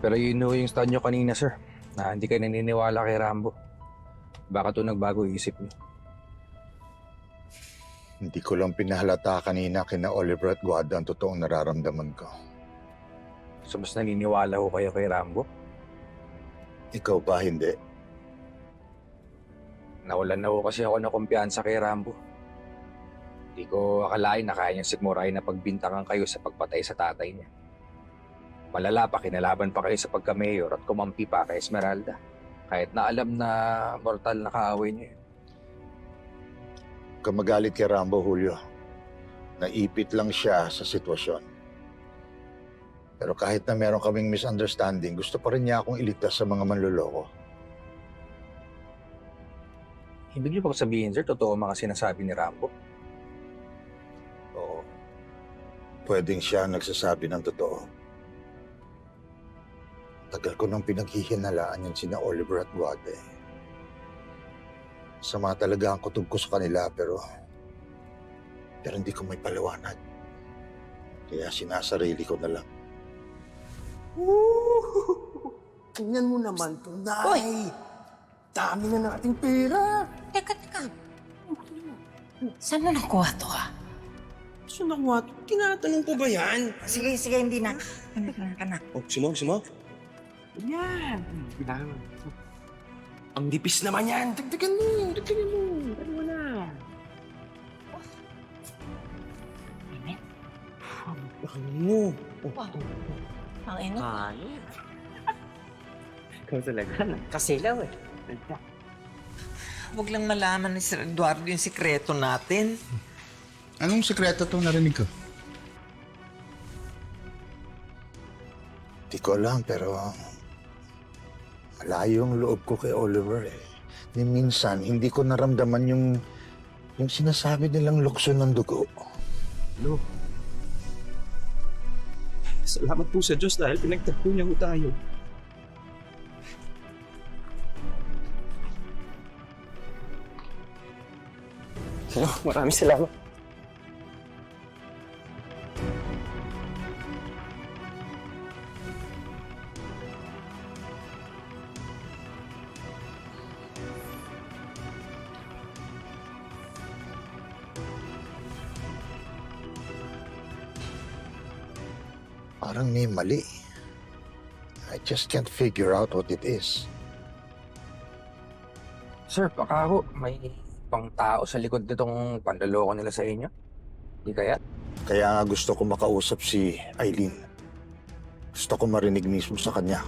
Pero yun ho yung stand nyo kanina, sir, na hindi kayo naniniwala kay Rambo. Baka to nagbago isip niyo. Hindi ko lang pinahalata kanina kina Oliver at Guada ang totoong nararamdaman ko. So mas naniniwala ho kayo kay Rambo? Ikaw ba hindi? Nawalan na ho kasi ako ng kumpiyansa kay Rambo. Hindi ko akalain na kaya niyang sigmurahin na pagbintangan kayo sa pagpatay sa tatay niya. Malala pa, kinalaban pa kayo sa pagka-mayor at kumampi pa kay Esmeralda. Kahit na alam na mortal na kaaway niyo yun. Kamagalit kay Rambo, Julio. Naipit lang siya sa sitwasyon. Pero kahit na meron kaming misunderstanding, gusto pa rin niya akong iligtas sa mga manloloko. Ibig niyo ba sabihin, sir, totoo mga sinasabi ni Rambo? Oo. Pwedeng siya nagsasabi ng totoo. Tagal ko nang pinaghihinalaan yan sina Oliver at Guada. Sama talaga ang kutob ko sa kanila pero hindi ko may paliwanag. Kaya sinasarili ko na lang. Tingnan mo naman to, Nay. Dami na nating pera. Teka. Saan mo nakuha to, ha? Saan nakuha to? Tinatanong ko ba yan? Sige, hindi na. Ka na. Oh, sumo. Yan. Ang dipis naman yan. Dagdagan mo. Ano mo na? Init. Ano? Ang init. Ikaw talaga. Kasilaw eh. Huwag lang malaman ni Sir Eduardo yung sikreto natin. Anong sekreto to narinig ko? Di ko alam pero malayo ang loob ko kay Oliver eh. Ni minsan, hindi ko naramdaman yung sinasabi nilang lukso ng dugo. Hello. Salamat po sa Diyos dahil pinagtagpo niya ko tayo. Hello, maraming salamat. Parang may mali. I just can't figure out what it is. Sir, baka ho, may pang tao sa likod nitong panloloko nila sa inyo? Di kaya? Kaya nga gusto ko makausap si Eileen. Gusto ko marinig mismo sa kanya